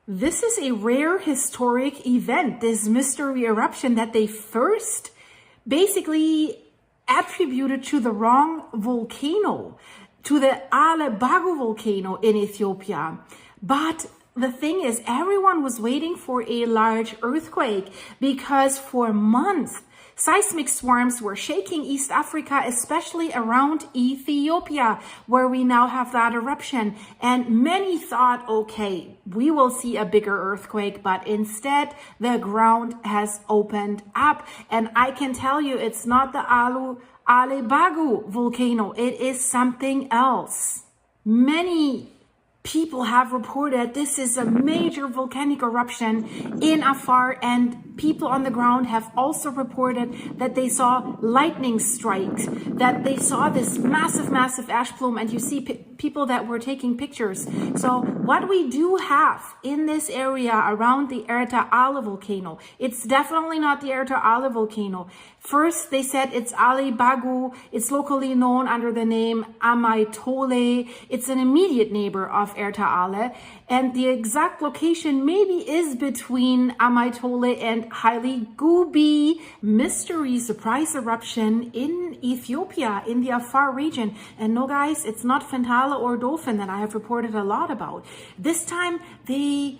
This is a rare historic event, this mystery eruption that they first basically attributed to the wrong volcano, to the Alebagu volcano in Ethiopia. But the thing is, everyone was waiting for a large earthquake because for months, seismic swarms were shaking East Africa, especially around Ethiopia, where we now have that eruption. And many thought, okay, we will see a bigger earthquake, but instead the ground has opened up. And I can tell you, it's not the Alebagu volcano. It is something else. Many people have reported this is a major volcanic eruption in Afar, and people on the ground have also reported that they saw lightning strikes, that they saw this massive ash plume, and you see people that were taking pictures. So what we do have in this area around the Erta Ale volcano, it's definitely not the Erta Ale volcano. First, they said it's Alebagu. It's locally known under the name Amaitole. It's an immediate neighbor of Erta Ale. And the exact location maybe is between Amaitole and Haile Gubi. Mystery surprise eruption in Ethiopia, in the Afar region. And no, guys, it's not Fentale or Dolphin that I have reported a lot about. This time, they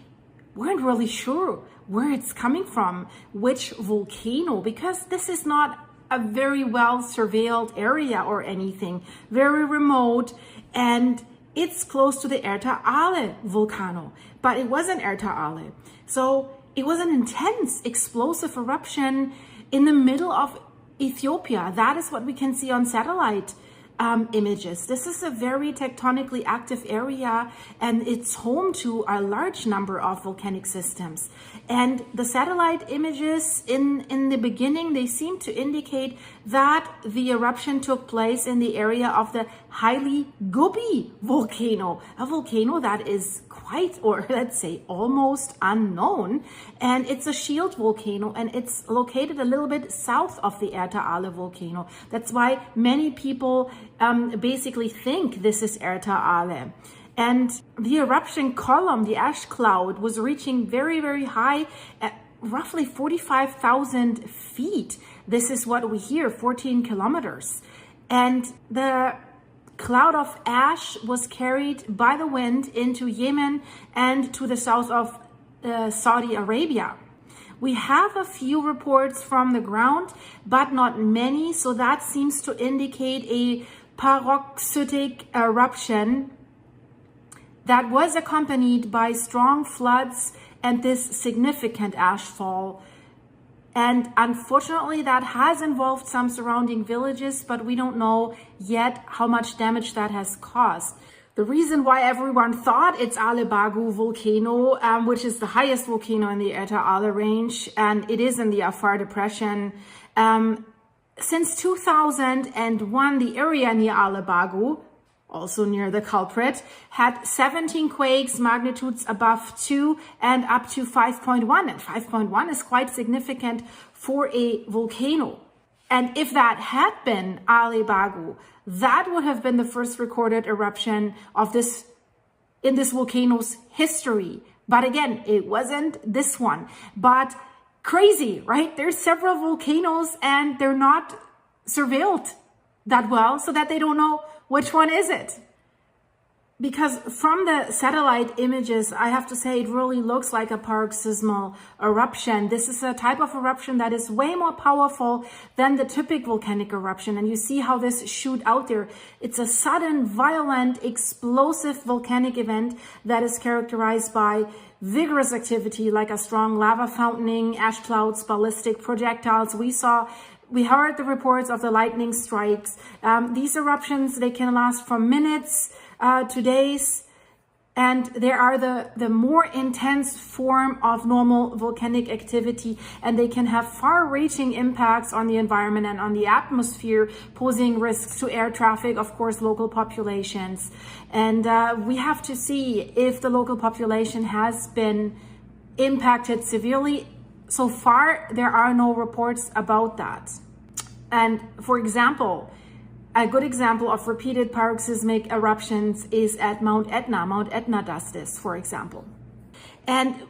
weren't really sure where it's coming from, which volcano, because this is not a very well surveilled area or anything, very remote, and it's close to the Erta Ale volcano, but it wasn't Erta Ale. So it was an intense explosive eruption in the middle of Ethiopia. That is what we can see on satellite images. This is a very tectonically active area, and it's home to a large number of volcanic systems. And the satellite images in the beginning, they seem to indicate that the eruption took place in the area of the Haile Gubi volcano, a volcano that is quite, or let's say almost unknown, and it's a shield volcano, and it's located a little bit south of the Erta Ale volcano. That's why many people basically think this is Erta Ale. And the eruption column, the ash cloud, was reaching very high at roughly 45,000 feet. This is what we hear, 14 kilometers. And the cloud of ash was carried by the wind into Yemen and to the south of Saudi Arabia. We have a few reports from the ground, but not many. So that seems to indicate a paroxystic eruption that was accompanied by strong floods and this significant ashfall. And unfortunately, that has involved some surrounding villages, but we don't know yet how much damage that has caused. The reason why everyone thought it's Alebagu volcano, which is the highest volcano in the Erta Ale range, and it is in the Afar Depression. Since 2001, the area near Alebagu, also near the culprit, had 17 quakes, magnitudes above 2 and up to 5.1. And 5.1 is quite significant for a volcano. And if that had been Alebagu, that would have been the first recorded eruption of this in this volcano's history. But again, it wasn't this one. But crazy, right? There's several volcanoes and they're not surveilled that well, so that they don't know which one is it. Because from the satellite images, I have to say it really looks like a paroxysmal eruption. This is a type of eruption that is way more powerful than the typical volcanic eruption. And you see how this shoot out there. It's a sudden, violent, explosive volcanic event that is characterized by vigorous activity like a strong lava fountaining, ash clouds, ballistic projectiles. We heard the reports of the lightning strikes. These eruptions, they can last from minutes to days, and they are the more intense form of normal volcanic activity, and they can have far-reaching impacts on the environment and on the atmosphere, posing risks to air traffic, of course, local populations. And we have to see if the local population has been impacted severely. So far, there are no reports about that. And for example, a good example of repeated paroxysmic eruptions is at Mount Etna. Mount Etna does this, for example. And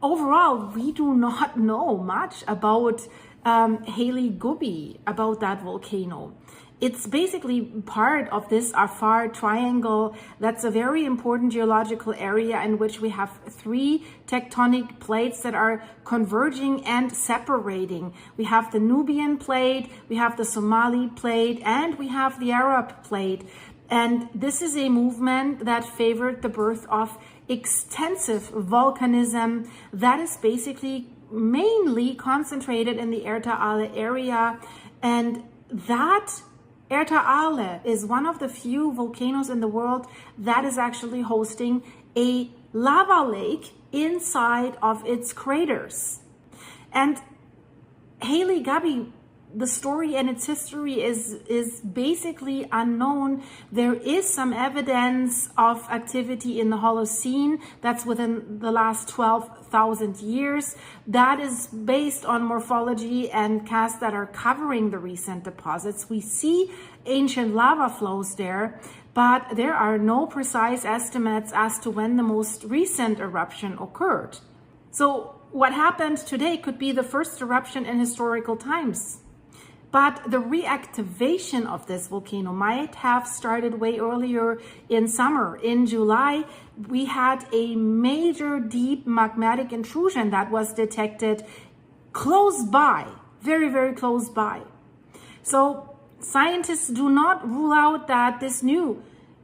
overall, we do not know much about Haile Gubbi, about that volcano. It's basically part of this Afar triangle. That's a very important geological area in which we have 3 tectonic plates that are converging and separating. We have the Nubian plate, we have the Somali plate, and we have the erupt plate. And this is a movement that favored the birth of extensive volcanism that is basically mainly concentrated in the Erta Ale area. And that Erta Ale is one of the few volcanoes in the world that is actually hosting a lava lake inside of its craters. And Haile Gubbi, the story and its history is basically unknown. There is some evidence of activity in the Holocene that's within the last 12,000 years. That is based on morphology and casts that are covering the recent deposits. We see ancient lava flows there, but there are no precise estimates as to when the most recent eruption occurred. So what happened today could be the first eruption in historical times. But the reactivation of this volcano might have started way earlier in summer. In July, we had a major deep magmatic intrusion that was detected close by, very, very close by. So scientists do not rule out that this new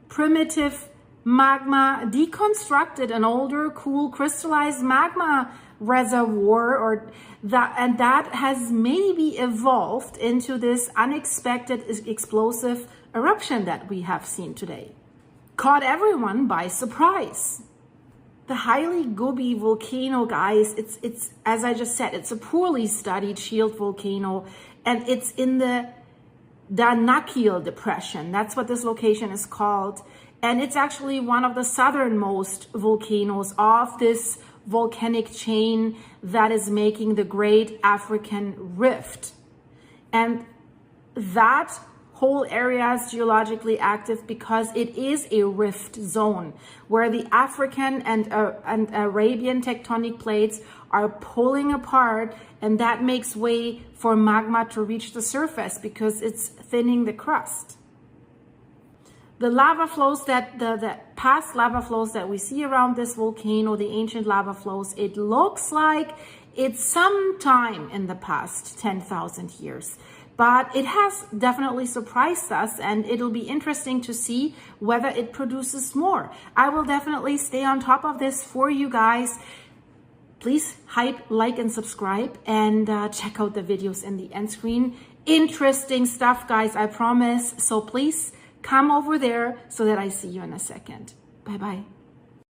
primitive magma deconstructed an older, cool, crystallized magma reservoir, and that has maybe evolved into this unexpected explosive eruption that we have seen today. Caught everyone by surprise. The Haile Gubbi volcano, guys, it's as I just said, it's a poorly studied shield volcano, and it's in the Danakil Depression. That's what this location is called. And it's actually one of the southernmost volcanoes of this volcanic chain that is making the Great African Rift. And that whole area is geologically active because it is a rift zone where the African and Arabian tectonic plates are pulling apart, and that makes way for magma to reach the surface because it's thinning the crust. The lava flows the past lava flows that we see around this volcano, the ancient lava flows, it looks like it's sometime in the past 10,000 years. But it has definitely surprised us, and it'll be interesting to see whether it produces more. I will definitely stay on top of this for you guys. Please hype, like, and subscribe, and check out the videos in the end screen. Interesting stuff, guys, I promise. So please come over there so that I see you in a second. Bye-bye.